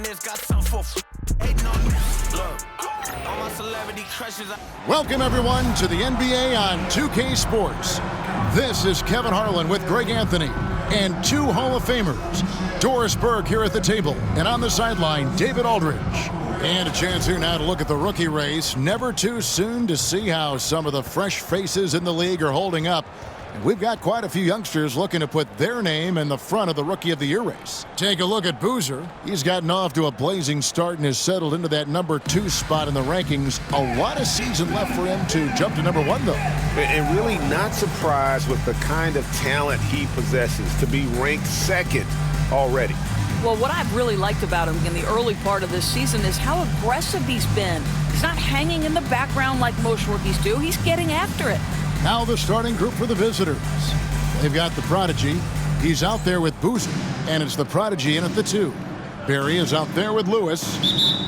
list, got something for hating on this. Look, all my celebrity crushes. Welcome, everyone, to the NBA on 2K Sports. This is Kevin Harlan with Greg Anthony and two Hall of Famers, Doris Burke here at the table, and on the sideline, David Aldridge. And a chance here now to look at the rookie race. Never too soon to see how some of the fresh faces in the league are holding up. And we've got quite a few youngsters looking to put their name in the front of the Rookie of the Year race. Take a look at Boozer. He's gotten off to a blazing start and has settled into that number 2 spot in the rankings. A lot of season left for him to jump to number 1, though. And really not surprised with the kind of talent he possesses to be ranked 2nd already. Well, what I've really liked about him in the early part of this season is how aggressive he's been. He's not hanging in the background like most rookies do. He's getting after it. Now the starting group for the visitors. They've got the Prodigy. He's out there with Boozer, and it's the Prodigy in at the 2. Barry is out there with Lewis.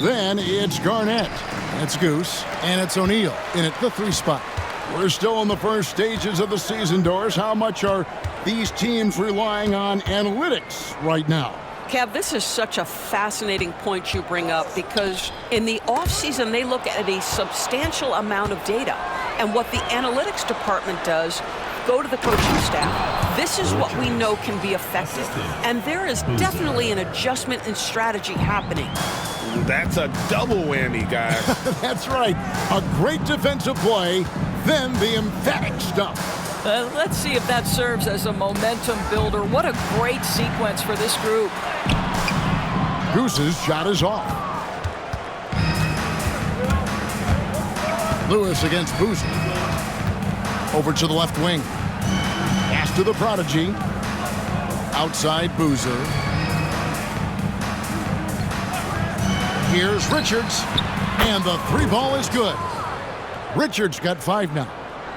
Then it's Garnett. It's Goose, and it's O'Neal in at the 3 spot. We're still in the first stages of the season, Doris. How much are these teams relying on analytics right now? Kev, this is such a fascinating point you bring up because in the offseason, they look at a substantial amount of data. And what the analytics department does, go to the coaching staff. This is what we know can be effective. And there is definitely an adjustment in strategy happening. That's a double whammy, guys. That's right. A great defensive play, then the emphatic stuff. Let's see if that serves as a momentum builder. What a great sequence for this group. Goose's shot is off. Lewis against Boozer. Over to the left wing. Pass to the Prodigy. Outside Boozer. Here's Richards. And the 3 ball is good. Richards got 5 now.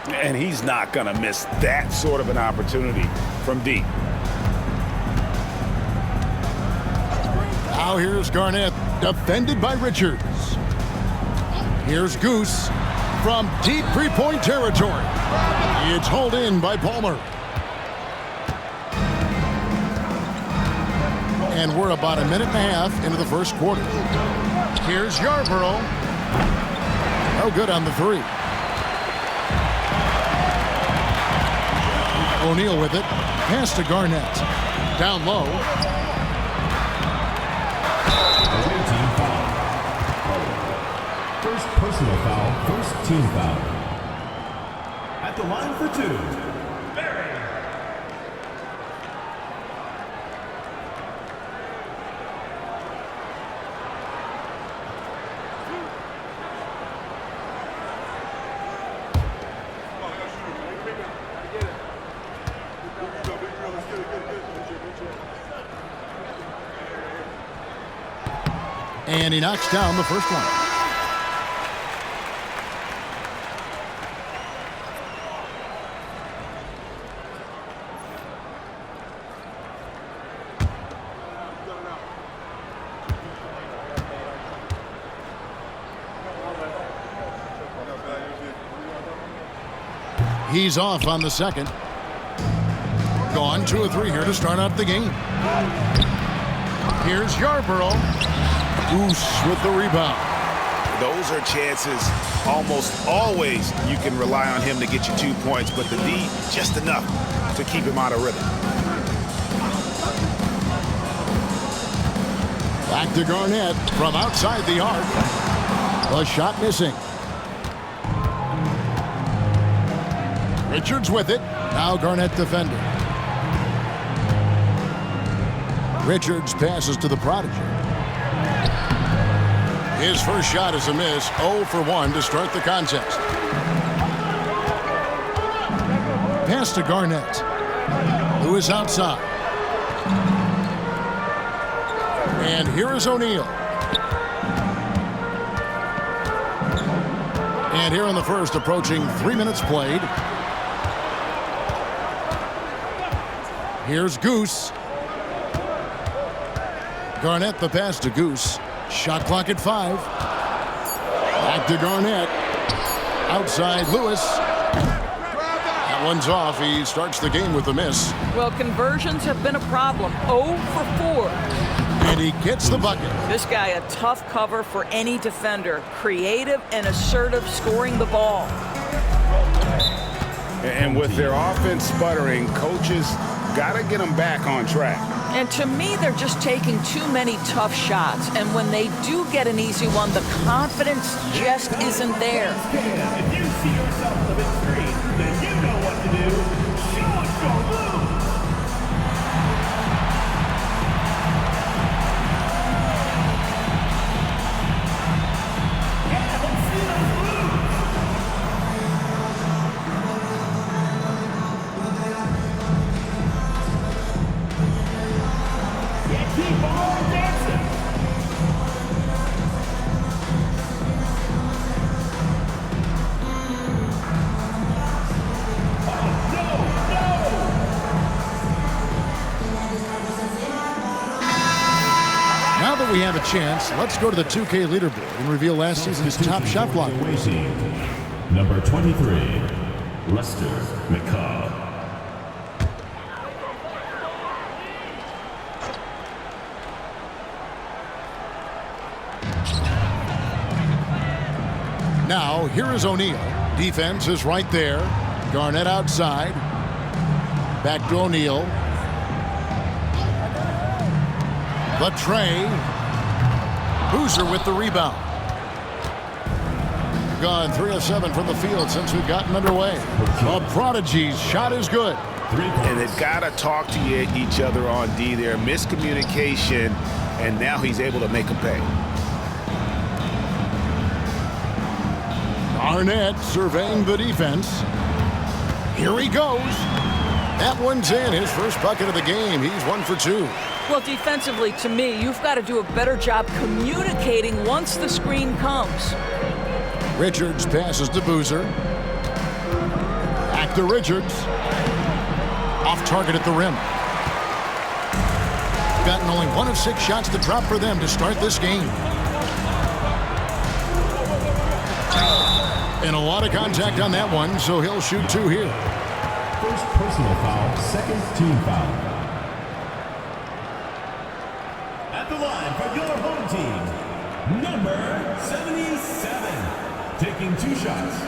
And he's not going to miss that sort of an opportunity from deep. Now here's Garnett, defended by Richards. Here's Goose from deep 3-point territory. It's hauled in by Palmer. And we're about a minute and a half into the first quarter. Here's Yarborough. No good on the 3. O'Neal with it. Pass to Garnett. Down low. First personal foul, first team foul. At the line for 2, Barry. And he knocks down the first one. He's off on the second. Gone 2 of 3 here to start out the game. Here's Yarborough. Goose with the rebound. Those are chances almost always you can rely on him to get you 2 points, but the D just enough to keep him out of rhythm. Back to Garnett from outside the arc. The shot missing. Richards with it. Now Garnett defending. Richards passes to the Prodigy. His first shot is a miss. 0 for 1 to start the contest. Pass to Garnett, who is outside. And here is O'Neal. And here in the first, approaching 3 minutes played. Here's Goose. Garnett the pass to Goose. Shot clock at 5. Back to Garnett. Outside Lewis. That one's off. He starts the game with a miss. Well, conversions have been a problem. 0 for 4. And he gets the bucket. This guy, a tough cover for any defender. Creative and assertive scoring the ball. And with their offense sputtering, coaches got to get them back on track. And to me, they're just taking too many tough shots. And when they do get an easy one, the confidence just isn't there. If you see yourself on the big screen, then you know what to do. Show us your move. Yeah, let's see those moves. Yeah, keep on dancing. Now that we have a chance, let's go to the 2K leaderboard and reveal last season's top shot blocker. Number 23, Lester McCaw. Now, here is O'Neal. Defense is right there. Garnett outside. Back to O'Neal. The tray. Boozer with the rebound. Gone 3 of 7 from the field since we've gotten underway. The Prodigy's shot is good. And they've got to talk to each other on D there. Miscommunication, and now he's able to make them pay. Arnett surveying the defense. Here he goes. That one's in. His first bucket of the game. He's 1 for 2. Well, defensively, to me, you've got to do a better job communicating once the screen comes. Richards passes to Boozer. Back to Richards. Off target at the rim. Gotten only 1 of 6 shots to drop for them to start this game. And a lot of contact on that one, so he'll shoot 2 here. First personal foul, second team foul. At the line for your home team, number 77, taking 2 shots.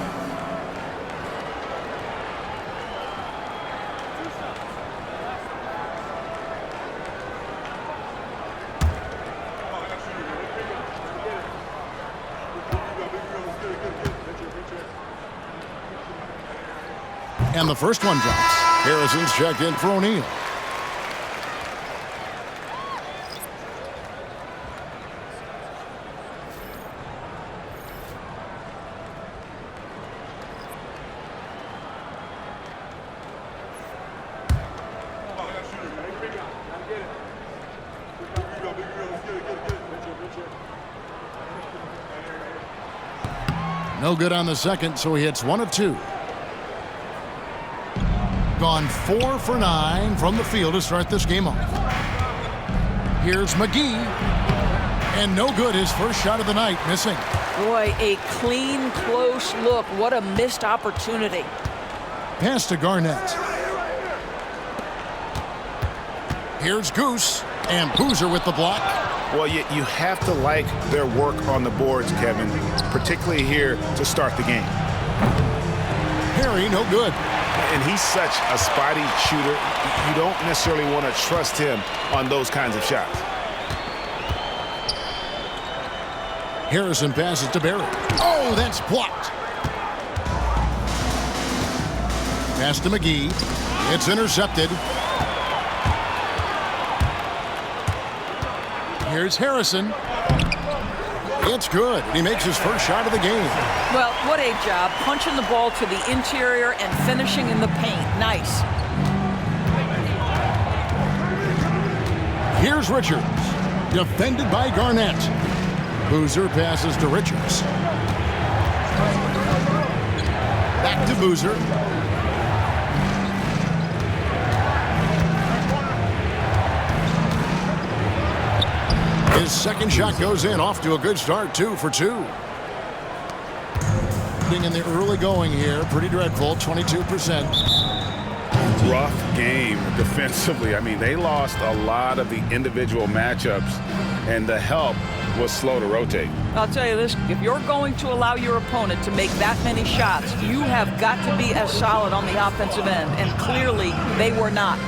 And the first one drops. Harrison's checked in for O'Neal. No good on the second, so he hits 1 of 2. Gone 4 for 9 from the field to start this game off. Here's McGee. And no good, his first shot of the night, missing. Boy, a clean, close look. What a missed opportunity. Pass to Garnett. Here's Goose. And Boozer with the block. Well, you have to like their work on the boards, Kevin, particularly here to start the game. Harry, no good. And he's such a spotty shooter. You don't necessarily want to trust him on those kinds of shots. Harrison passes to Barry. Oh, that's blocked. Pass to McGee. It's intercepted. Here's Harrison. It's good. He makes his first shot of the game. Well, what a job. Punching the ball to the interior and finishing in the paint. Nice. Here's Richards. Defended by Garnett. Boozer passes to Richards. Back to Boozer. His second shot goes in, off to a good start, 2 for 2. In the early going here, pretty dreadful, 22%. rough game defensively. I mean, they lost a lot of the individual matchups, and the help was slow to rotate. I'll tell you this, if you're going to allow your opponent to make that many shots, you have got to be as solid on the offensive end, and clearly they were not.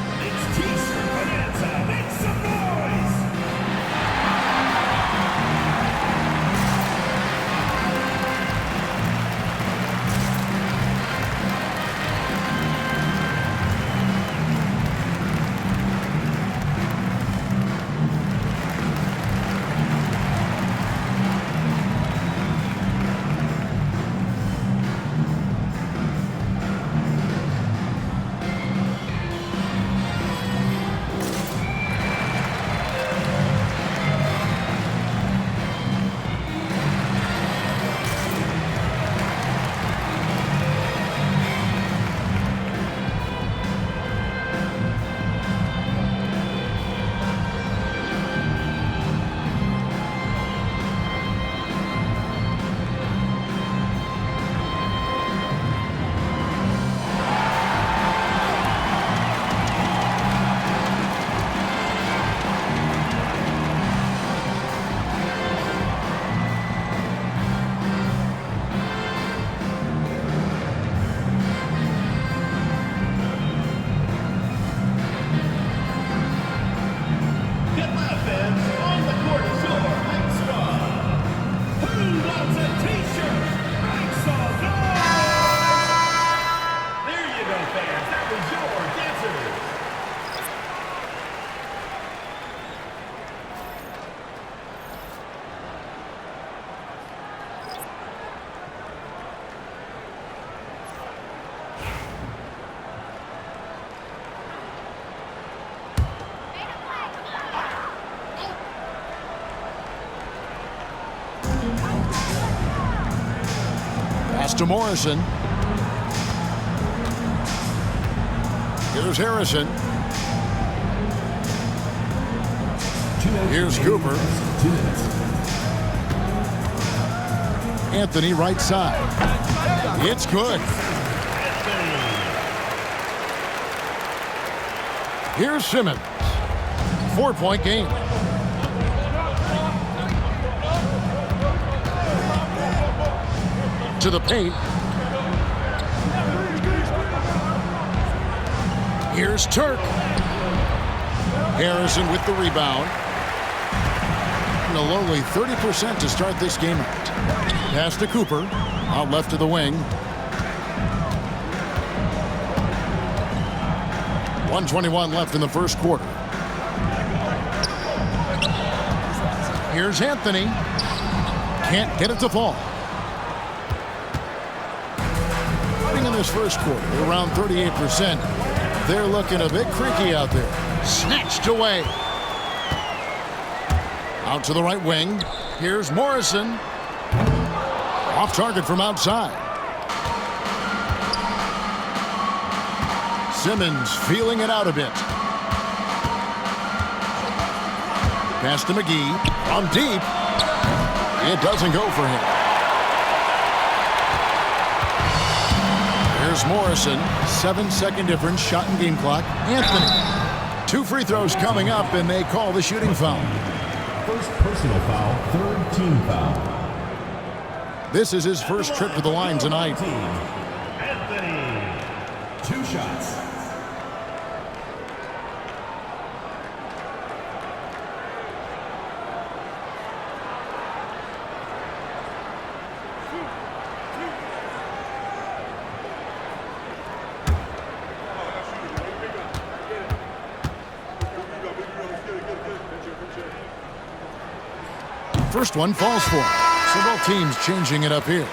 Pass to Morrison. Here's Harrison. Here's Cooper. Anthony right side. It's good. Here's Simmons. 4-point game. To the paint. Here's Turk. Harrison with the rebound. And a lowly 30% to start this game out. Pass to Cooper. Out left to the wing. 1:21 left in the first quarter. Here's Anthony. Can't get it to fall. In this first quarter, around 38%. They're looking a bit cranky out there. Snatched away. Out to the right wing. Here's Morrison. Off target from outside. Simmons feeling it out a bit. Pass to McGee. From deep. It doesn't go for him. Here's Morrison. 7-second difference. Shot and game clock. Anthony. 2 free throws coming up, and they call the shooting foul. First personal foul, third team foul. This is his first trip to the line tonight. Anthony. 2 shots. First one falls for him. So both teams changing it up here.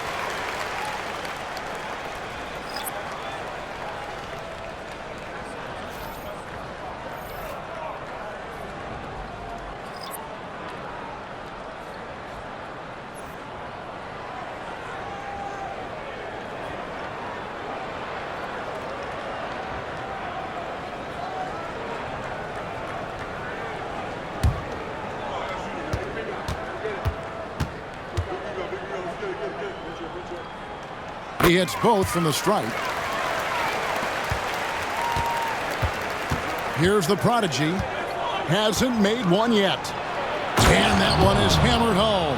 He hits both from the stripe. Here's the prodigy. Hasn't made one yet. And that one is hammered home.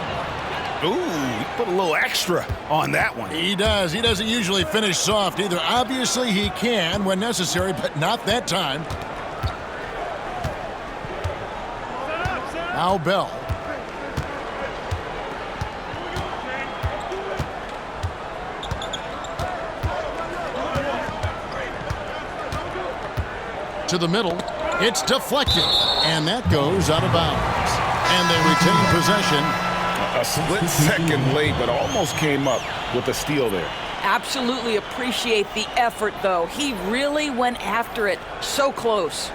Ooh, he put a little extra on that one. He does. He doesn't usually finish soft either. Obviously, he can when necessary, but not that time. Now Bell. To the middle. It's deflected. And that goes out of bounds. And they retain possession. A split second late, but almost came up with a steal there. Absolutely appreciate the effort, though. He really went after it. So close.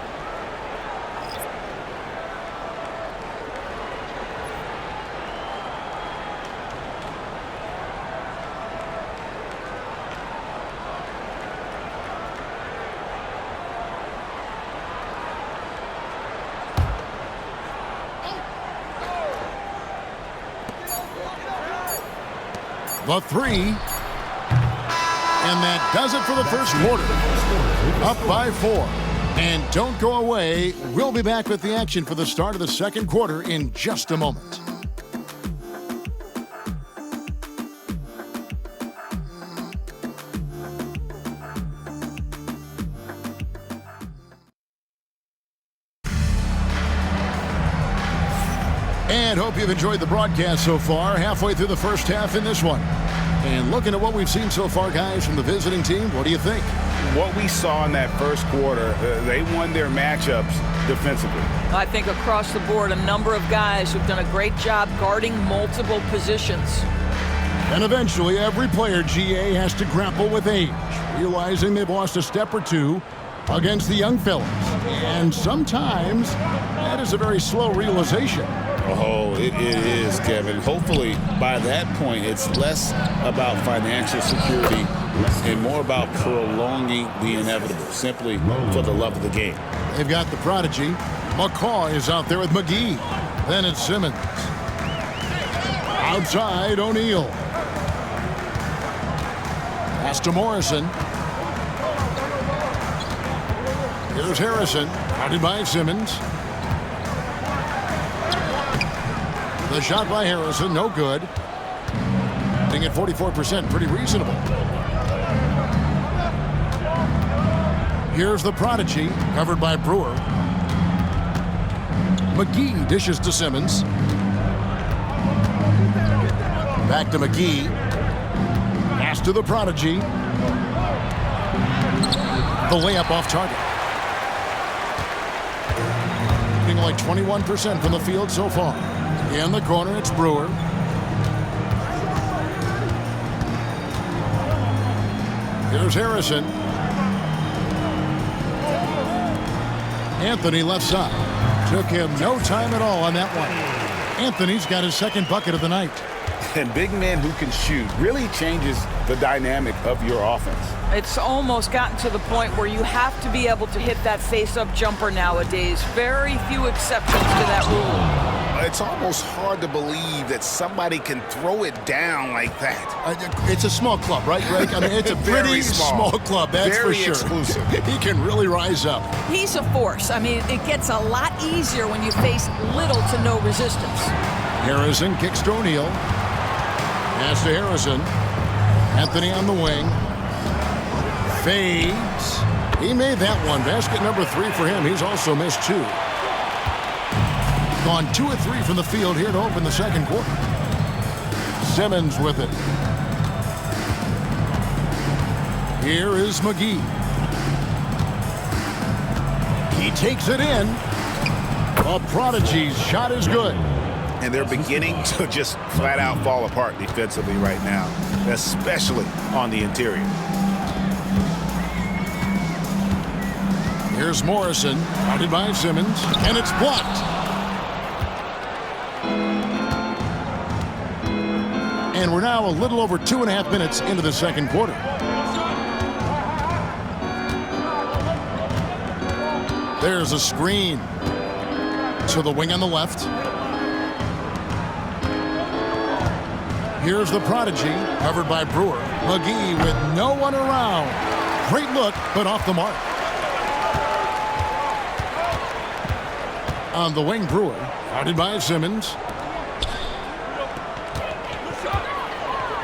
The three. And that does it for the first quarter. Up by 4. And don't go away. We'll be back with the action for the start of the second quarter in just a moment. And hope you've enjoyed the broadcast so far. Halfway through the first half in this one. And looking at what we've seen so far, guys, from the visiting team, what do you think? What we saw in that first quarter, they won their matchups defensively. I think across the board, a number of guys who've done a great job guarding multiple positions. And eventually, every player, GA, has to grapple with age, realizing they've lost a step or two against the young fellas. And sometimes that is a very slow realization. Oh, it is, Kevin. Hopefully, by that point, it's less about financial security and more about prolonging the inevitable, simply for the love of the game. They've got the prodigy. McCaw is out there with McGee. Then it's Simmons. Outside, O'Neal. Pass to Morrison. Here's Harrison. Guarded by Simmons. The shot by Harrison, no good. Hitting at 44%, pretty reasonable. Here's the prodigy, covered by Brewer. McGee dishes to Simmons. Back to McGee. Pass to the prodigy. The layup off target. Hitting like 21% from the field so far. In the corner, it's Brewer. Here's Harrison. Anthony left side. Took him no time at all on that one. Anthony's got his second bucket of the night. And big men who can shoot really changes the dynamic of your offense. It's almost gotten to the point where you have to be able to hit that face-up jumper nowadays. Very few exceptions to that rule. It's almost hard to believe that somebody can throw it down like that. It's a small club, right, Greg? I mean, it's a pretty small club, that's for sure. Very exclusive. He can really rise up. He's a force. I mean, it gets a lot easier when you face little to no resistance. Harrison kicks to O'Neal. Pass to Harrison. Anthony on the wing. Fades. He made that one. Basket number 3 for him. He's also missed 2. Gone 2 of 3 from the field here to open the second quarter. Simmons with it. Here is McGee. He takes it in. The prodigy's shot is good. And they're beginning to just flat out fall apart defensively right now, especially on the interior. Here's Morrison, guarded by Simmons, and it's blocked. And we're now a little over 2.5 minutes into the second quarter. There's a screen to the wing on the left. Here's the prodigy, covered by Brewer. McGee with no one around. Great look, but off the mark. On the wing, Brewer. Guarded by Simmons.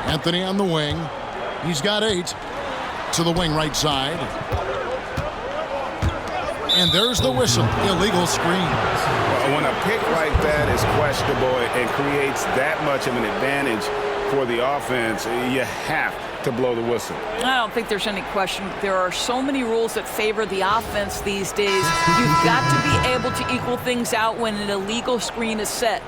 Anthony on the wing. He's got 8. To the wing right side. And there's the whistle. Illegal screen. When a pick like that is questionable and creates that much of an advantage for the offense, you have to blow the whistle. I don't think there's any question. There are so many rules that favor the offense these days. You've got to be able to equal things out when an illegal screen is set.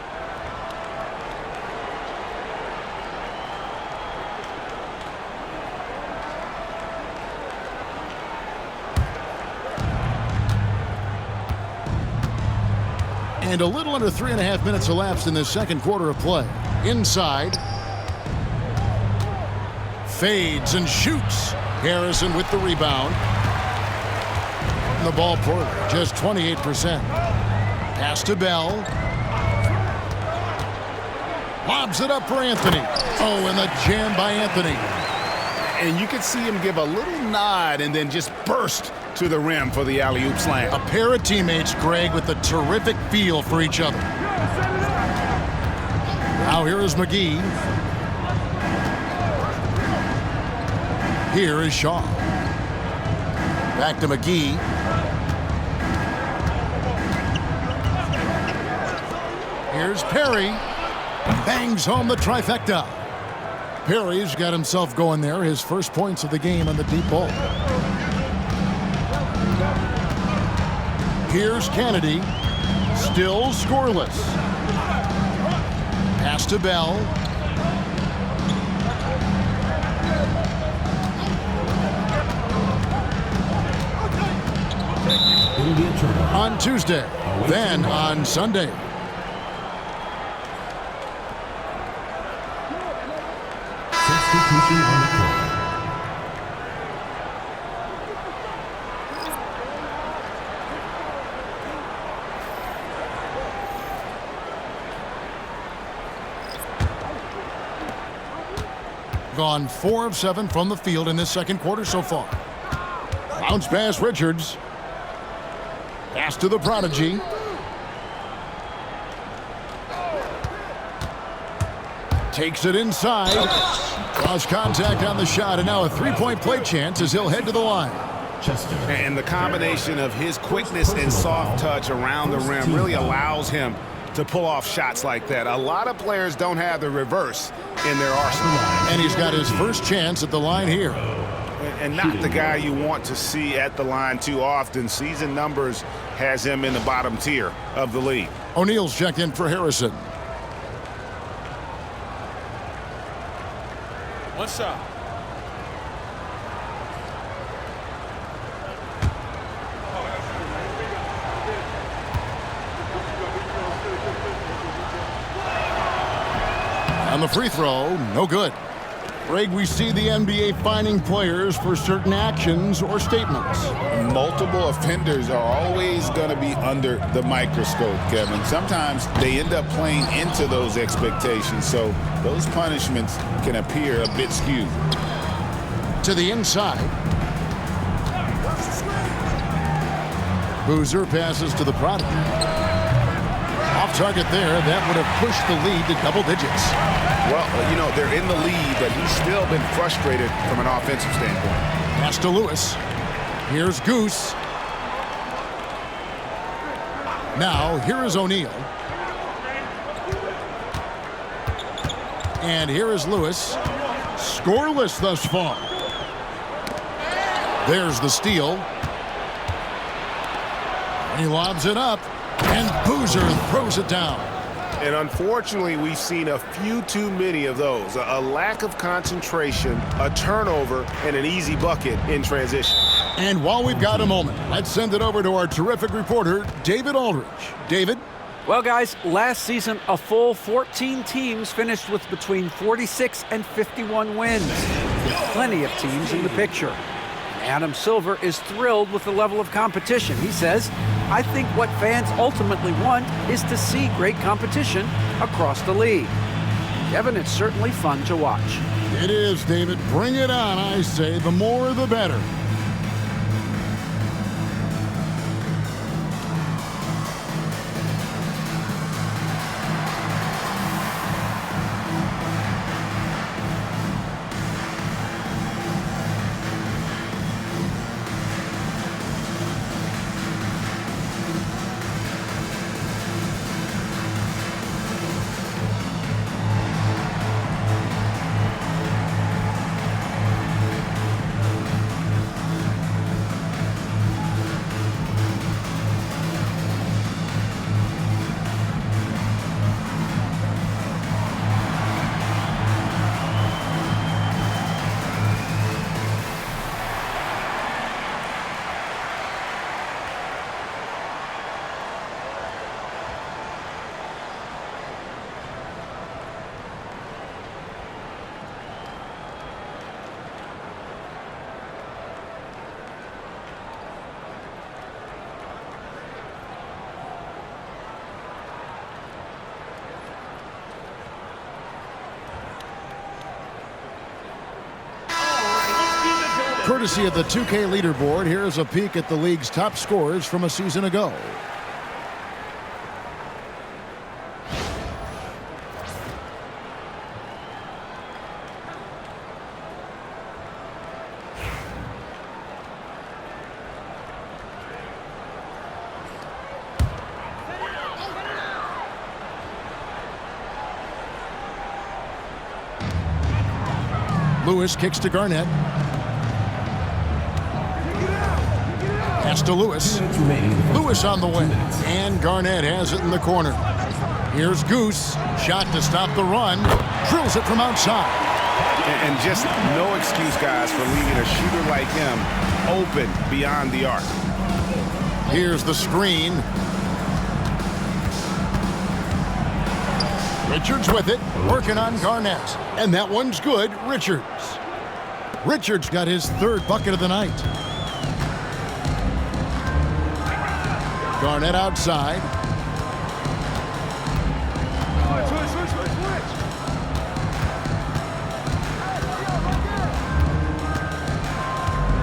And a little under 3.5 minutes elapsed in this second quarter of play. Inside. Fades and shoots. Harrison with the rebound. And the ball Porter, just 28%. Pass to Bell. Lobs it up for Anthony. Oh, and the jam by Anthony. And you could see him give a little nod and then just burst to the rim for the alley-oop slam. A pair of teammates, Greg, with a terrific feel for each other. Now here is McGee. Here is Shaw. Back to McGee. Here's Perry. Bangs home the trifecta. Perry's got himself going there. His first points of the game on the deep ball. Here's Kennedy. Still scoreless. Pass to Bell. On Tuesday, then on Sunday. Substitution on the court. Gone 4 of 7 from the field in this second quarter so far. Bounce pass Richards. Pass to the prodigy. Takes it inside. Lost contact on the shot, and now a three-point play chance as he'll head to the line. Chester. And the combination of his quickness and soft touch around the rim really allows him to pull off shots like that. A lot of players don't have the reverse in their arsenal. And he's got his first chance at the line here. And not the guy you want to see at the line too often. Season numbers has him in the bottom tier of the league. O'Neal's checked in for Harrison. What's up? On the free throw, no good. Greg, we see the NBA fining players for certain actions or statements. Multiple offenders are always going to be under the microscope, Kevin. Sometimes they end up playing into those expectations, so those punishments can appear a bit skewed. To the inside. Boozer passes to the product. Off target there, that would have pushed the lead to double digits. Well, you know, they're in the lead, but he's still been frustrated from an offensive standpoint. Pass to Lewis. Here's Goose. Now, here is O'Neal. And here is Lewis. Scoreless thus far. There's the steal. He lobs it up, and Boozer throws it down. And unfortunately, we've seen a few too many of those. A lack of concentration, a turnover, and an easy bucket in transition. And while we've got a moment, let's send it over to our terrific reporter, David Aldridge. David? Well, guys, last season, a full 14 teams finished with between 46 and 51 wins. Plenty of teams in the picture. Adam Silver is thrilled with the level of competition. He says, I think what fans ultimately want is to see great competition across the league. Kevin, it's certainly fun to watch. It is, David. Bring it on, I say. The more, the better. Courtesy of the 2K leaderboard, here's a peek at the league's top scorers from a season ago. Lewis kicks to Garnett. Pass to Lewis. Lewis on the wing. And Garnett has it in the corner. Here's Goose. Shot to stop the run. Drills it from outside. And just no excuse, guys, for leaving a shooter like him open beyond the arc. Here's the screen. Richards with it, working on Garnett. And that one's good, Richards. Richards got his third bucket of the night. Garnett outside.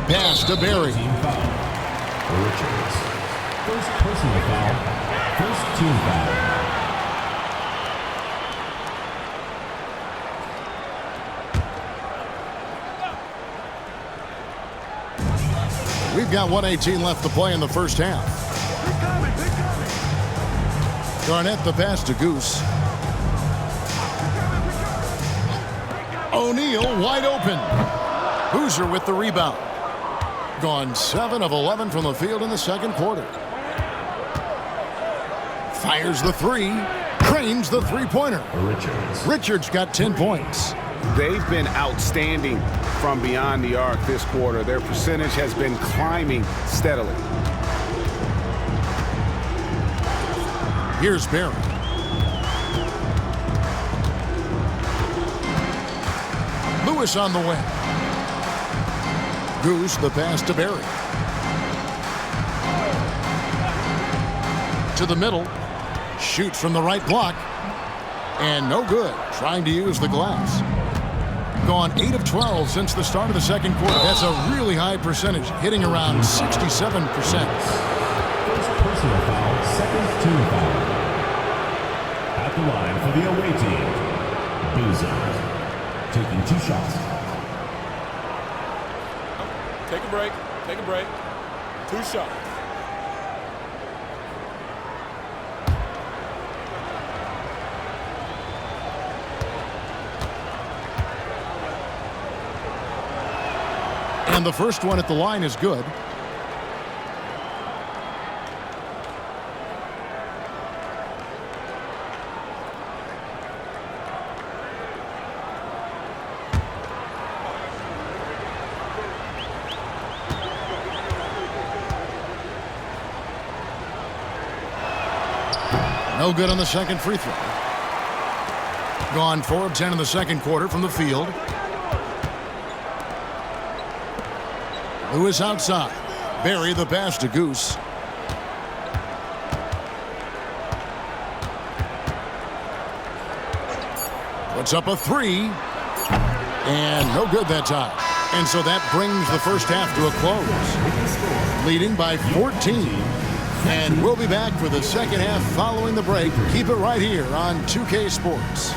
Pass to Barry. Team foul. Richards. First personal foul. First team foul. We've got 1:18 left to play in the first half. Garnett the pass to Goose. O'Neal wide open. Boozer with the rebound. Gone 7 of 11 from the field in the second quarter. Fires the three. Trains the three-pointer. Richards got 10 points. They've been outstanding from beyond the arc this quarter. Their percentage has been climbing steadily. Here's Barry. Lewis on the wing. Goose the pass to Barry. To the middle. Shoots from the right block. And no good. Trying to use the glass. Gone 8 of 12 since the start of the second quarter. That's a really high percentage, hitting around 67%. First personal foul, second team foul. At the line for the away team, Boozer, taking 2 shots. Take a break. Take a break. 2 shots. And the first one at the line is good. No good on the second free throw. Gone 4 of 10 in the second quarter from the field. Lewis outside. Barry the pass to Goose. Puts up a 3. And no good that time. And so that brings the first half to a close. Leading by 14. And we'll be back for the second half following the break. Keep it right here on 2K Sports.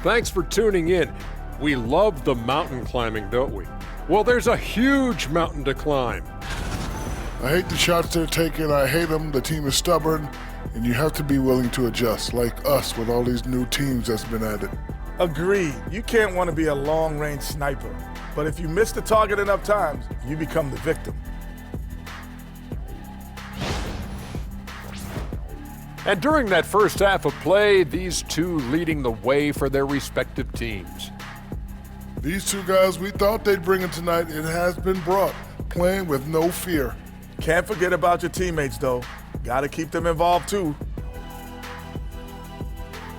Thanks for tuning in. We love the mountain climbing, don't we? Well, there's a huge mountain to climb. I hate the shots they're taking. I hate them. The team is stubborn, and you have to be willing to adjust, like us with all these new teams that's been added. Agreed. You can't want to be a long-range sniper. But if you miss the target enough times, you become the victim. And during that first half of play, these two leading the way for their respective teams. These two guys we thought they'd bring it tonight, it has been brought, playing with no fear. Can't forget about your teammates, though. Got to keep them involved, too.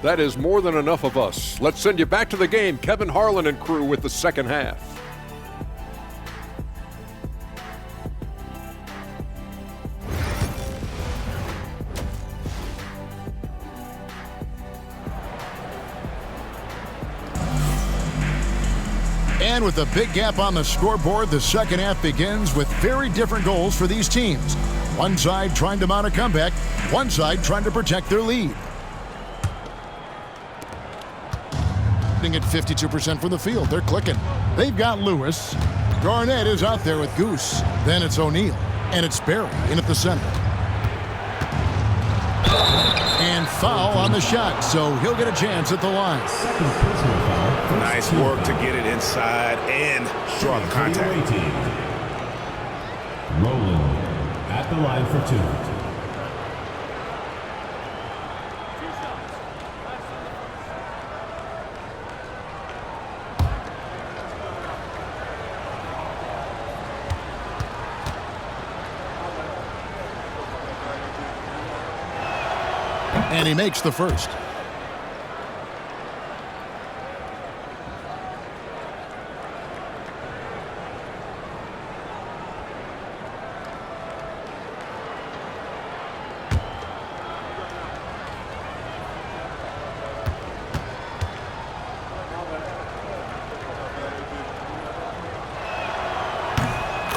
That is more than enough of us. Let's send you back to the game. Kevin Harlan and crew with the second half. And with a big gap on the scoreboard, the second half begins with very different goals for these teams. One side trying to mount a comeback, one side trying to protect their lead. At 52% from the field, they're clicking. They've got Lewis. Garnett is out there with Goose. Then it's O'Neal, and it's Barry in at the center. And foul on the shot, so he'll get a chance at the line. Nice work to get it inside and draw the contact. Roland at the line for 2. And he makes the first.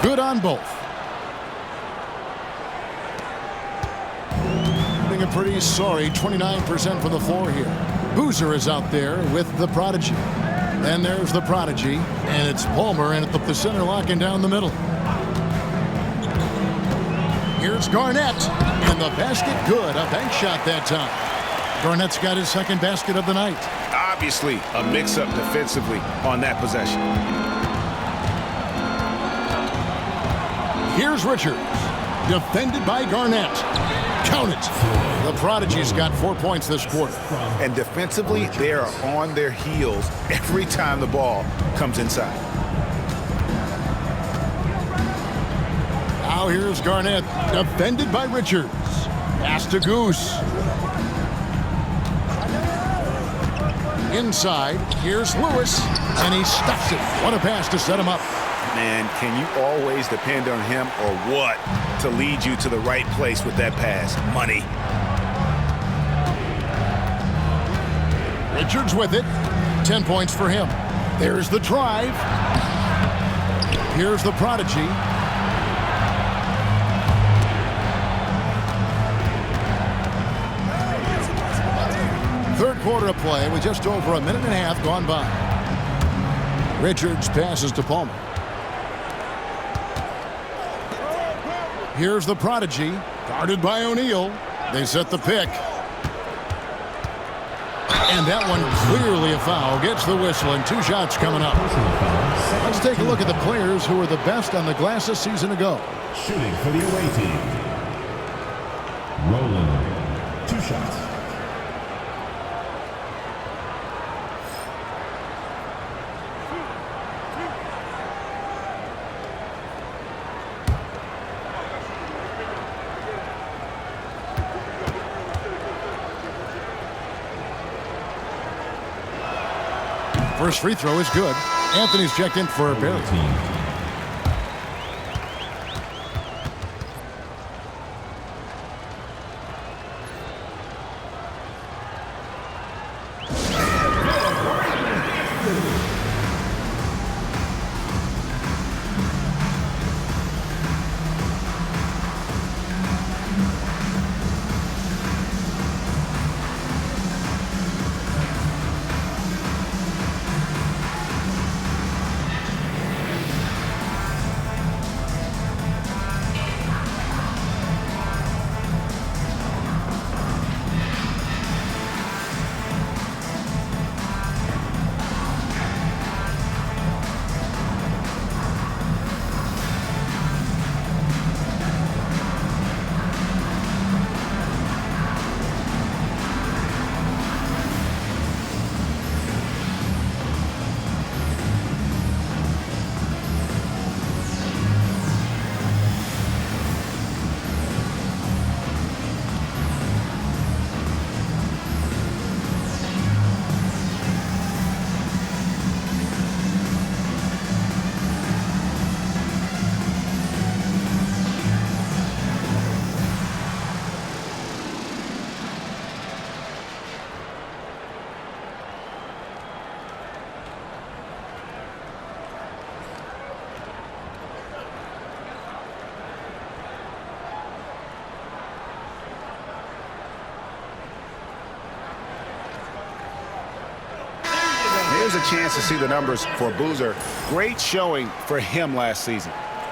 Good on both. A pretty sorry 29% for the floor here. Boozer is out there with the Prodigy. Then there's the Prodigy, and it's Palmer in at the center locking down the middle. Here's Garnett, and the basket good. A bank shot that time. Garnett's got his second basket of the night. Obviously, a mix-up defensively on that possession. Here's Richards, defended by Garnett. Count it. The Prodigy's got 4 points this quarter. And defensively, they are on their heels every time the ball comes inside. Now here's Garnett, defended by Richards. Pass to Goose. Inside, here's Lewis, and he stuffs it. What a pass to set him up. Man, can you always depend on him or what to lead you to the right place with that pass? Money. Richards with it. 10 points for him. There's the drive. Here's the Prodigy. Third quarter of play with just over a minute and a half gone by. Richards passes to Palmer. Here's the Prodigy, guarded by O'Neal. They set the pick. And that one clearly a foul. Gets the whistle, and 2 shots coming up. Let's take a look at the players who were the best on the glass a season ago. Shooting for the away team. Roland, 2 shots. First free throw is good. Anthony's checked in for Barry. here's a chance to see the numbers for Boozer. Great showing for him last season.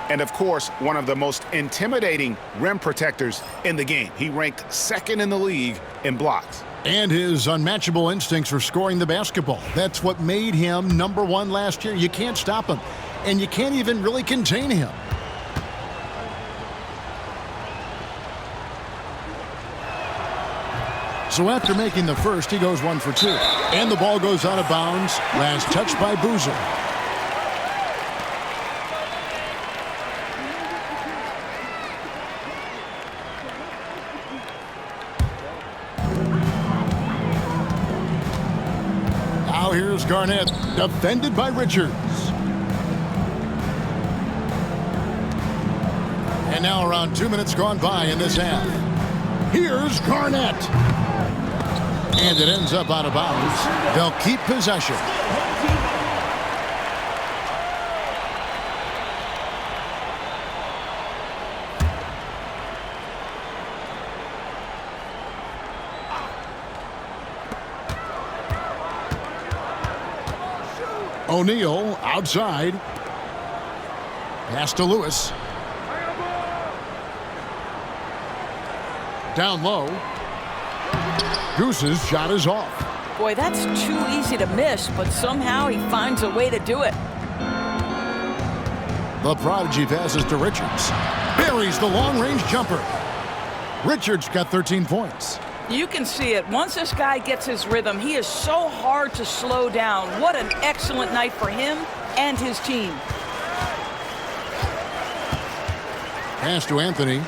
And, of course, one of the most intimidating rim protectors in the game. He ranked second in the league in blocks. And his unmatchable instincts for scoring the basketball. That's what made him #1 last year. You can't stop him, and you can't even really contain him. So after making the first, he goes 1 for 2. And the ball goes out of bounds. Last touch by Boozer. Now here's Garnett, defended by Richards. And now around 2 minutes gone by in this half. Here's Garnett. And it ends up out of bounds. They'll keep possession. O'Neal outside. Pass to Lewis. Down low. Goose's shot is off. Boy, that's too easy to miss, but somehow he finds a way to do it. The prodigy passes to Richards. Buries the long-range jumper. Richards got 13 points. You can see it. Once this guy gets his rhythm, he is so hard to slow down. What an excellent night for him and his team. Pass to Anthony.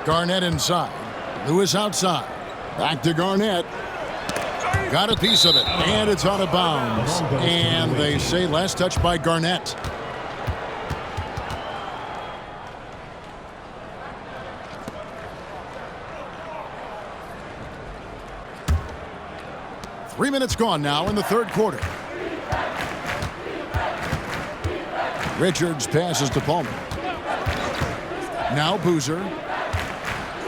Garnett inside. Lewis outside. Back to Garnett. Got a piece of it. And it's out of bounds. And they say last touch by Garnett. Three minutes gone now in the third quarter. Richards passes to Palmer. Now Boozer.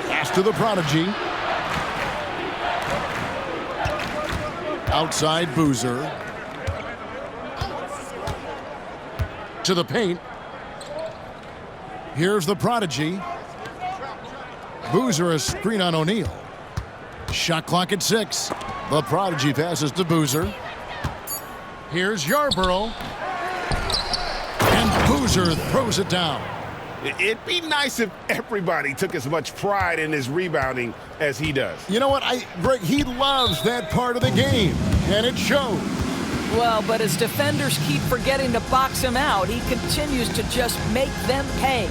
Pass to the prodigy. Outside Boozer. To the paint. Here's the prodigy. Boozer a screen on O'Neal. Shot clock at 6. The prodigy passes to Boozer. Here's Yarborough. And Boozer throws it down. It'd be nice if everybody took as much pride in his rebounding as he does. You know what? Greg, he loves that part of the game, and it shows. Well, but as defenders keep forgetting to box him out, he continues to just make them pay.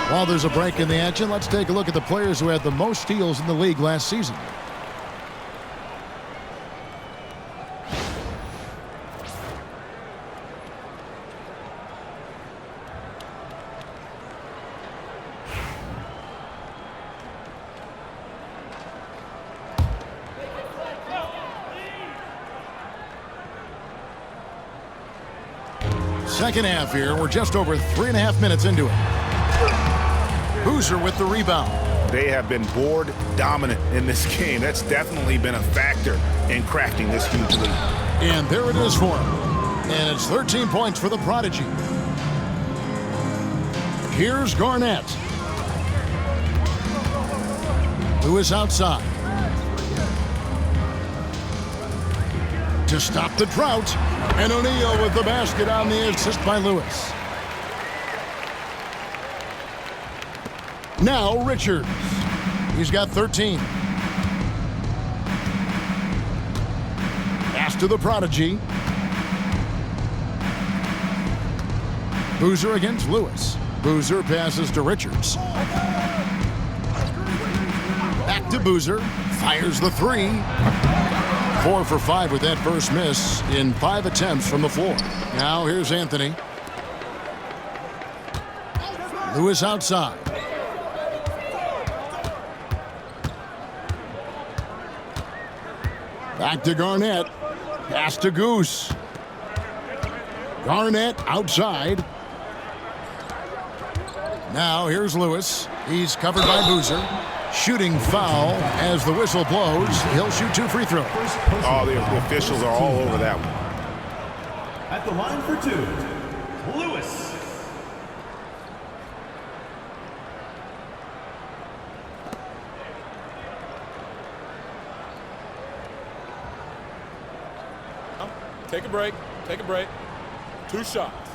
While there's a break in the action, let's take a look at the players who had the most steals in the league last season. second half here. We're just over 3.5 minutes into it. Boozer with the rebound. They have been board dominant in this game. That's definitely been a factor in crafting this huge lead. And there it is for him. And it's 13 points for the Prodigy. Here's Garnett. Lewis outside. To stop the drought. And O'Neal with the basket on the assist by Lewis. Now Richards. He's got 13. Pass to the Prodigy. Boozer against Lewis. Boozer passes to Richards. Back to Boozer. Fires the three. 4 for 5 with that first miss in 5 attempts from the floor. Now here's Anthony. Lewis outside. Back to Garnett. Pass to Goose. Garnett outside. Now here's Lewis. He's covered by Boozer. Shooting foul as the whistle blows. He'll shoot 2 free throws. Oh, the officials are all over that one. At the line for 2, Lewis. Take a break. Take a break. 2 shots.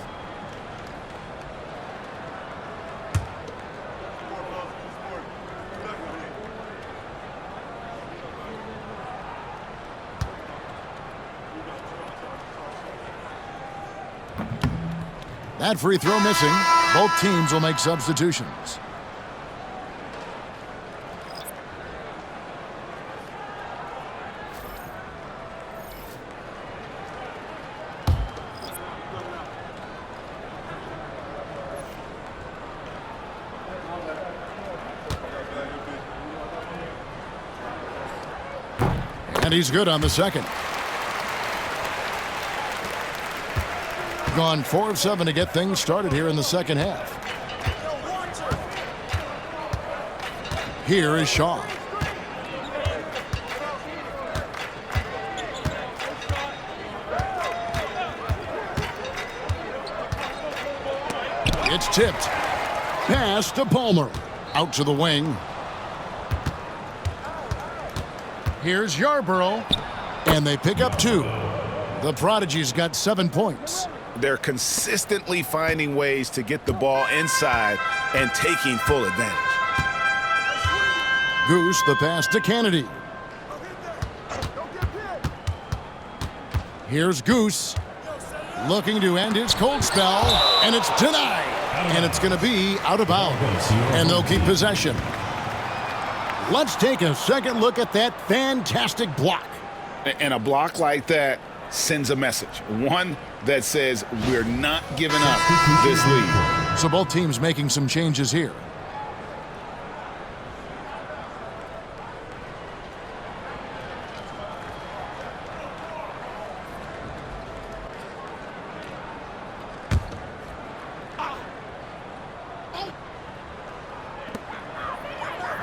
That free throw missing. Both teams will make substitutions. And he's good on the second. Gone 4 of 7 to get things started here in the second half. Here is Shaw. It's tipped. Pass to Palmer. Out to the wing. Here's Yarborough. And they pick up 2. The Prodigy's got 7 points. They're consistently finding ways to get the ball inside and taking full advantage. Goose, the pass to Kennedy. Here's Goose. Looking to end his cold spell. And it's denied. And it's going to be out of bounds. And they'll keep possession. Let's take a second look at that fantastic block. And a block like that sends a message. One that says we're not giving up this lead. So both teams making some changes here.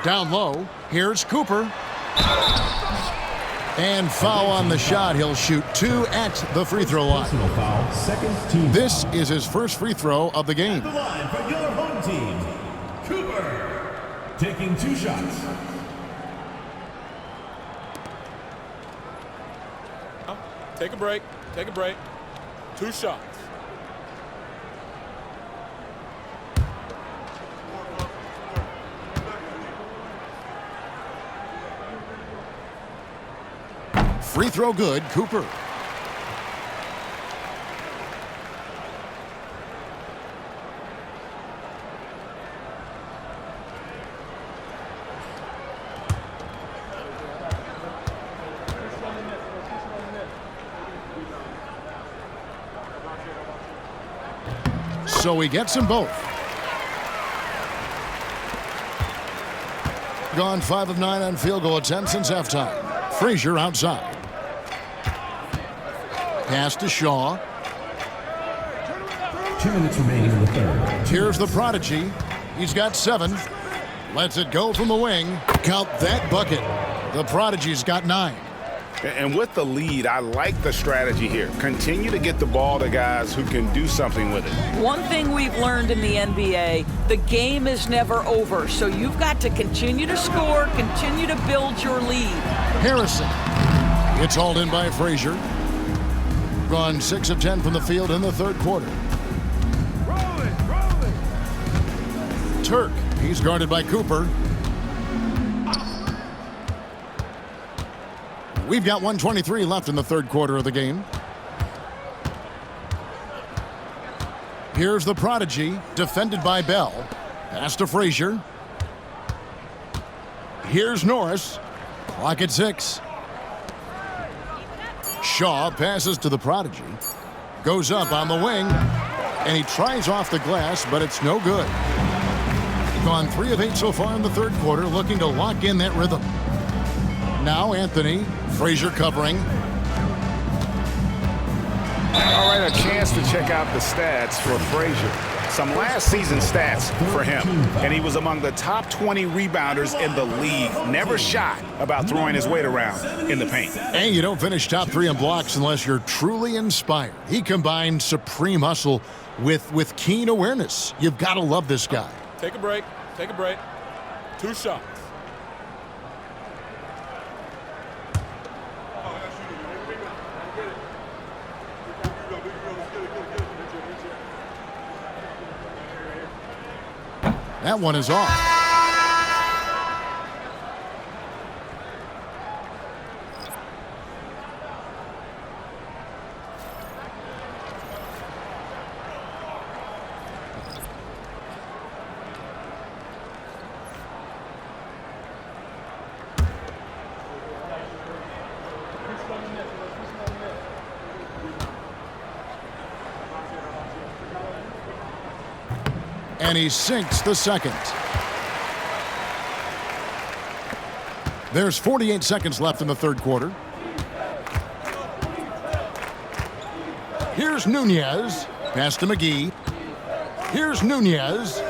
Down low, here's Cooper. And foul on the shot. He'll shoot 2 at the free throw line. This is his first free throw of the game. At the line for your home team, Cooper, taking 2 shots. Take a break. Take a break. 2 shots. Free throw good, Cooper. So he gets them both. Gone 5 of 9 on field goal attempts since halftime. Frazier outside. Pass to Shaw. 2 minutes remaining in the third. Here's the prodigy. He's got 7. Lets it go from the wing. Count that bucket. The prodigy's got 9. And with the lead, I like the strategy here. Continue to get the ball to guys who can do something with it. One thing we've learned in the NBA, the game is never over. So you've got to continue to score, continue to build your lead. Harrison. It's hauled in by Frazier. Gone 6 of 10 from the field in the third quarter. Turk. He's guarded by Cooper. We've got 1:23 left in the third quarter of the game. Here's the prodigy, defended by Bell. Pass to Frazier. Here's Norris. Clock at 6. Shaw passes to the prodigy. Goes up on the wing. And he tries off the glass, but it's no good. Gone 3 of 8 so far in the third quarter, looking to lock in that rhythm. Now Anthony. Frazier covering. All right, a chance to check out the stats for Frazier. Some last season stats for him. And he was among the top 20 rebounders in the league. Never shy about throwing his weight around in the paint. And you don't finish top 3 in blocks unless you're truly inspired. He combined supreme hustle with keen awareness. You've got to love this guy. Take a break. Take a break. 2 shots. That one is off. And he sinks the second. There's 48 seconds left in the third quarter. Here's Nunez. Pass to McGee. Here's Nunez.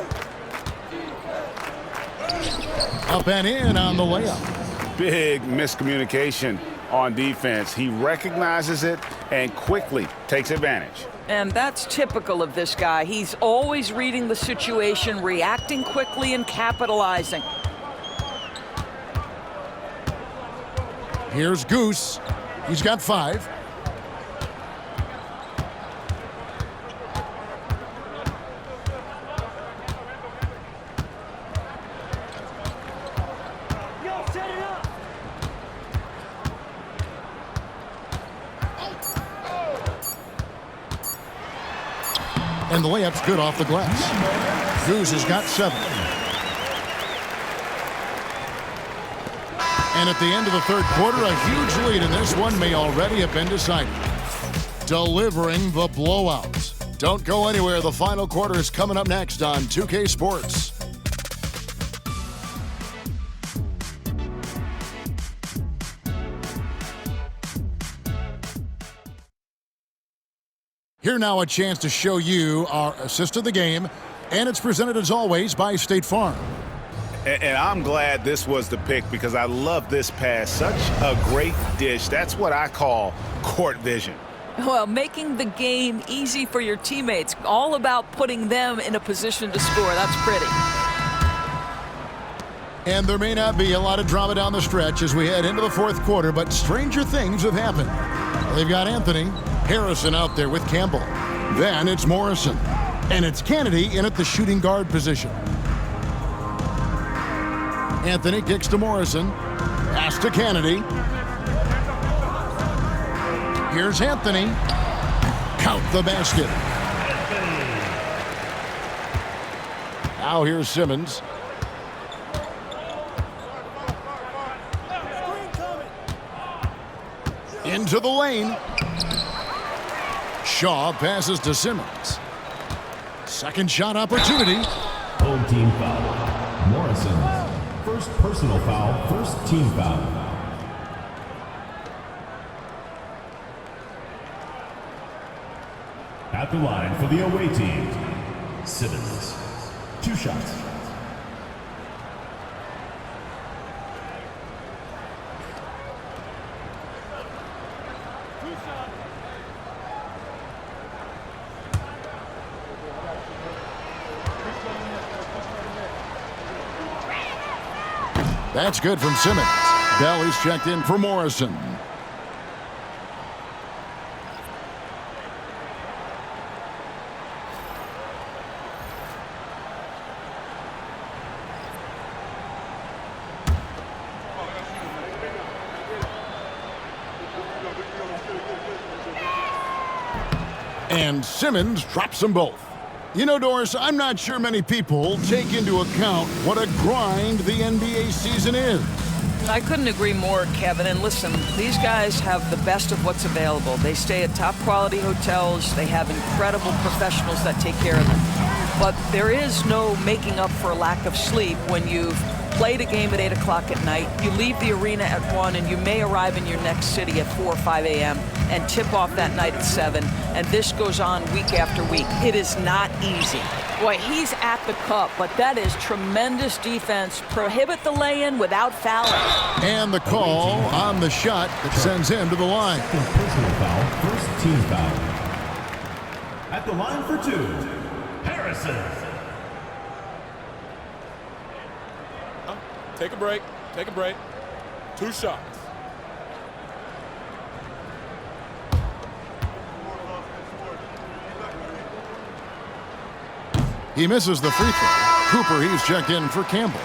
Up and in on the layup. Big miscommunication on defense. He recognizes it and quickly takes advantage. And that's typical of this guy. He's always reading the situation, reacting quickly, and capitalizing. Here's Goose. He's got 5. And the layup's good off the glass. Goose has got 7. And at the end of the third quarter, a huge lead in this one may already have been decided. Delivering the blowout. Don't go anywhere. The final quarter is coming up next on 2K Sports. Here now a chance to show you our assist of the game, and it's presented as always by State Farm. And I'm glad this was the pick because I love this pass. Such a great dish. That's what I call court vision. Well, making the game easy for your teammates, all about putting them in a position to score. That's pretty. And there may not be a lot of drama down the stretch as we head into the fourth quarter, but stranger things have happened. They've got Anthony Harrison out there with Campbell. Then it's Morrison. And it's Kennedy in at the shooting guard position. Anthony kicks to Morrison. Pass to Kennedy. Here's Anthony. Count the basket. Now here's Simmons. Into the lane. Shaw passes to Simmons. Second shot opportunity. Home team foul. Morrison. First personal foul, first team foul. At the line for the away team, Simmons. 2 shots. That's good from Simmons. Bell is checked in for Morrison. And Simmons drops them both. You know, Doris, I'm not sure many people take into account what a grind the NBA season is. I couldn't agree more, Kevin. And listen, these guys have the best of what's available. They stay at top quality hotels. They have incredible professionals that take care of them. But there is no making up for a lack of sleep when you've played a game at 8 o'clock at night, you leave the arena at 1, and you may arrive in your next city at 4 or 5 a.m. and tip off that night at 7. And this goes on week after week. It is not easy. Boy, he's at the cup, but that is tremendous defense. Prohibit the lay-in without fouling. And the call on the shot that sends him to the line. Personal foul, first team foul. At the line for 2, Harrison. Take a break. Take a break. 2 shots. He misses the free throw. Cooper, he's checked in for Campbell.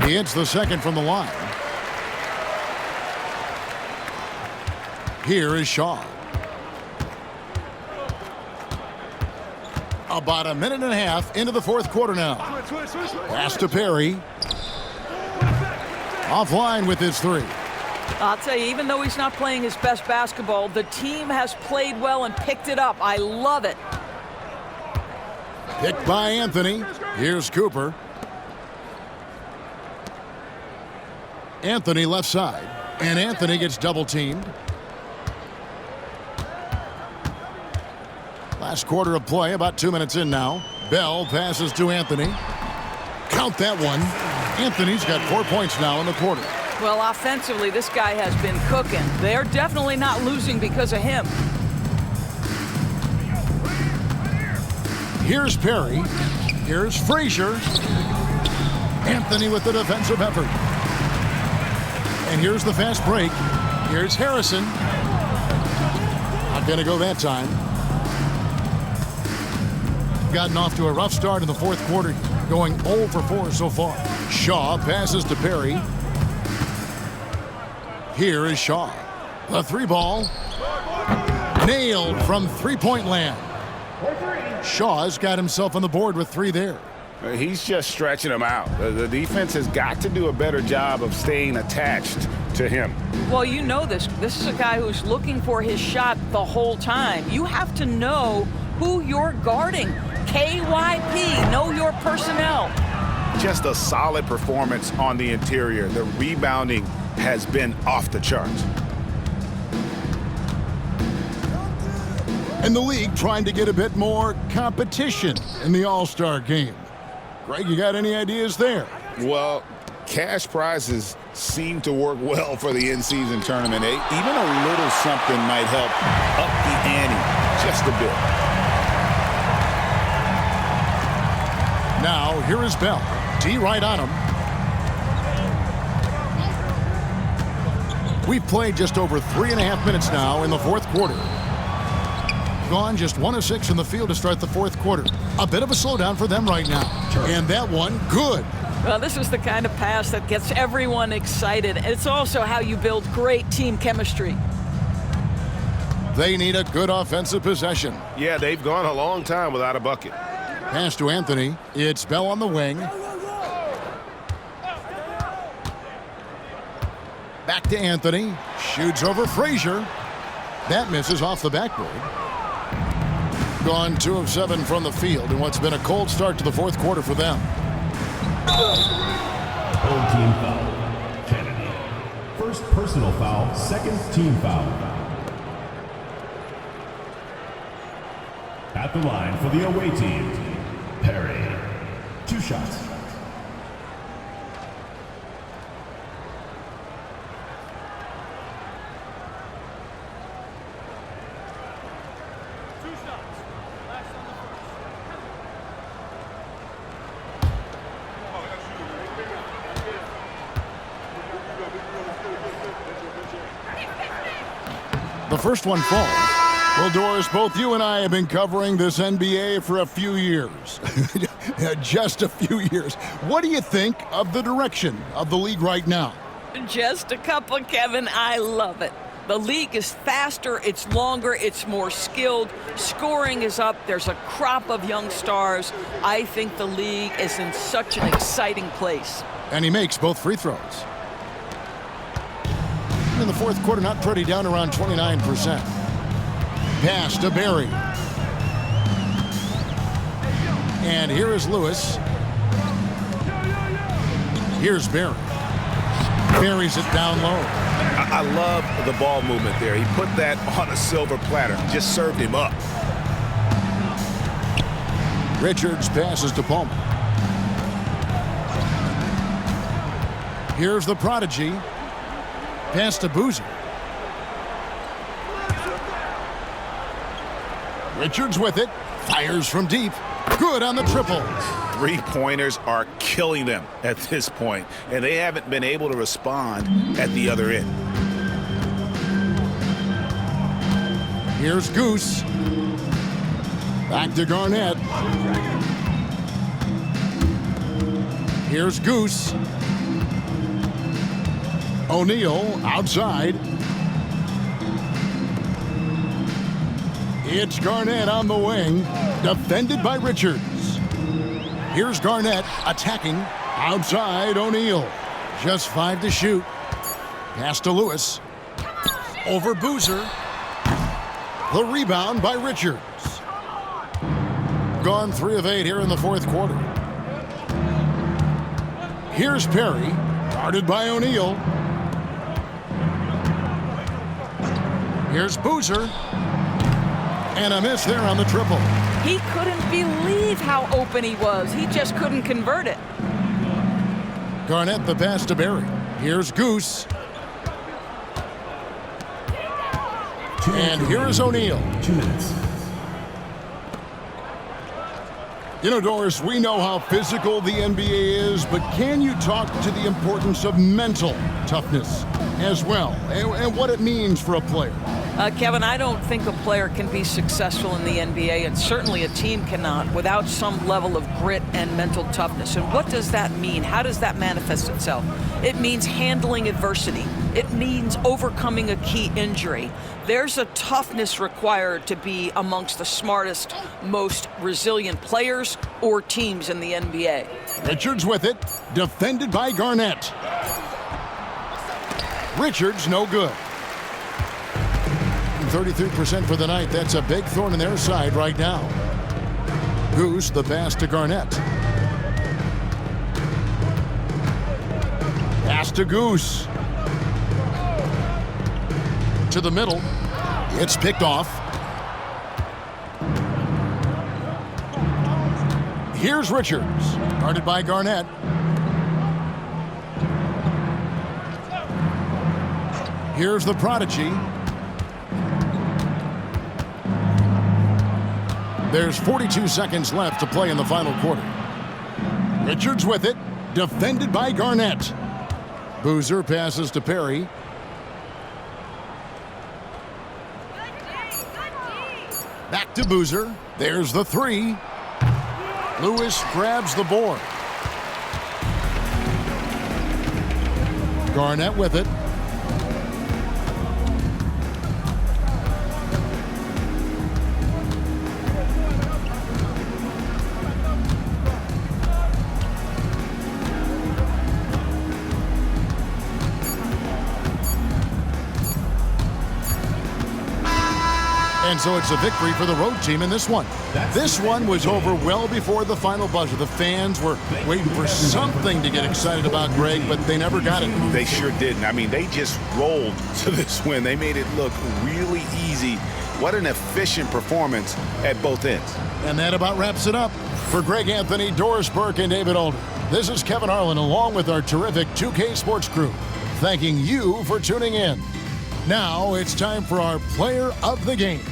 He hits the second from the line. Here is Shaw. About a minute and a half into the fourth quarter now. Pass to Perry. Offline with his 3. I'll tell you, even though he's not playing his best basketball, the team has played well and picked it up. I love it. Picked by Anthony. Here's Cooper. Anthony left side. And Anthony gets double teamed. Last quarter of play, about 2 minutes in now. Bell passes to Anthony. Count that one. Anthony's got 4 points now in the quarter. Well, offensively, this guy has been cooking. They're definitely not losing because of him. Here's Perry. Here's Frazier. Anthony with the defensive effort. And here's the fast break. Here's Harrison. Not going to go that time. Gotten off to a rough start in the fourth quarter, going 0 for 4 so far. Shaw passes to Perry. Here is Shaw. The 3-ball. Nailed from three-point land. Shaw's got himself on the board with 3 there. He's just stretching him out. The defense has got to do a better job of staying attached to him. Well, you know this. This is a guy who's looking for his shot the whole time. You have to know who you're guarding. KYP, know your personnel. Just a solid performance on the interior. The rebounding has been off the charts. And the league trying to get a bit more competition in the All-Star game. Greg, you got any ideas there? Well, cash prizes seem to work well for the in-season tournament. Even a little something might help up the ante just a bit. Now, here is Bell. D right on him. We've played just over 3.5 minutes now in the fourth quarter. Gone just 1 of 6 in the field to start the fourth quarter. A bit of a slowdown for them right now. And that one, good. Well, this is the kind of pass that gets everyone excited. It's also how you build great team chemistry. They need a good offensive possession. Yeah, they've gone a long time without a bucket. Pass to Anthony. It's Bell on the wing. Back to Anthony. Shoots over Frazier. That misses off the backboard. Gone 2 of 7 from the field in what's been a cold start to the fourth quarter for them. Home team foul. Kennedy. First personal foul, second team foul. At the line for the away team, Perry. 2 shots. The first one falls. Well, Doris, both you and I have been covering this NBA for a few years. Just a few years. What do you think of the direction of the league right now? Just a couple, Kevin. I love it. The league is faster, it's longer, it's more skilled. Scoring is up. There's a crop of young stars. I think the league is in such an exciting place. And he makes both free throws. In the fourth quarter, not pretty, down around 29%. Pass to Barry. And here is Lewis. Here's Barry. Buries it down low. I love the ball movement there. He put that on a silver platter. Just served him up. Richards passes to Palmer. Here's the prodigy. Pass to Boozer. Richards with it. Fires from deep. Good on the triple. Three-pointers are killing them at this point, and they haven't been able to respond at the other end. Here's Goose. Back to Garnett. Here's Goose. O'Neal outside. It's Garnett on the wing, defended by Richards. Here's Garnett attacking outside O'Neal. Just 5 to shoot. Pass to Lewis. Over Boozer. The rebound by Richards. Gone 3 of 8 here in the fourth quarter. Here's Perry, guarded by O'Neal. Here's Boozer. And a miss there on the triple. He couldn't believe how open he was. He just couldn't convert it. Garnett the pass to Barry. Here's Goose. And here is O'Neal. 2 minutes. You know, Doris, we know how physical the NBA is, but can you talk to the importance of mental toughness as well, and what it means for a player? Kevin, I don't think a player can be successful in the NBA, and certainly a team cannot, without some level of grit and mental toughness. And what does that mean? How does that manifest itself? It means handling adversity. It means overcoming a key injury. There's a toughness required to be amongst the smartest, most resilient players or teams in the NBA. Richards with it, defended by Garnett. Richards no good. 33% for the night. That's a big thorn in their side right now. Goose, the pass to Garnett. Pass to Goose. To the middle. It's picked off. Here's Richards, guarded by Garnett. Here's the prodigy. There's 42 seconds left to play in the final quarter. Richards with it, defended by Garnett. Boozer passes to Perry. Back to Boozer. There's the 3. Lewis grabs the board. Garnett with it. And so it's a victory for the road team in this one. This one was over well before the final buzzer. The fans were waiting for something to get excited about, Greg, but they never got it. They sure didn't. I mean, they just rolled to this win. They made it look really easy. What an efficient performance at both ends. And that about wraps it up. For Greg Anthony, Doris Burke, and David Alder, this is Kevin Harlan along with our terrific 2K Sports crew, thanking you for tuning in. Now it's time for our Player of the Game.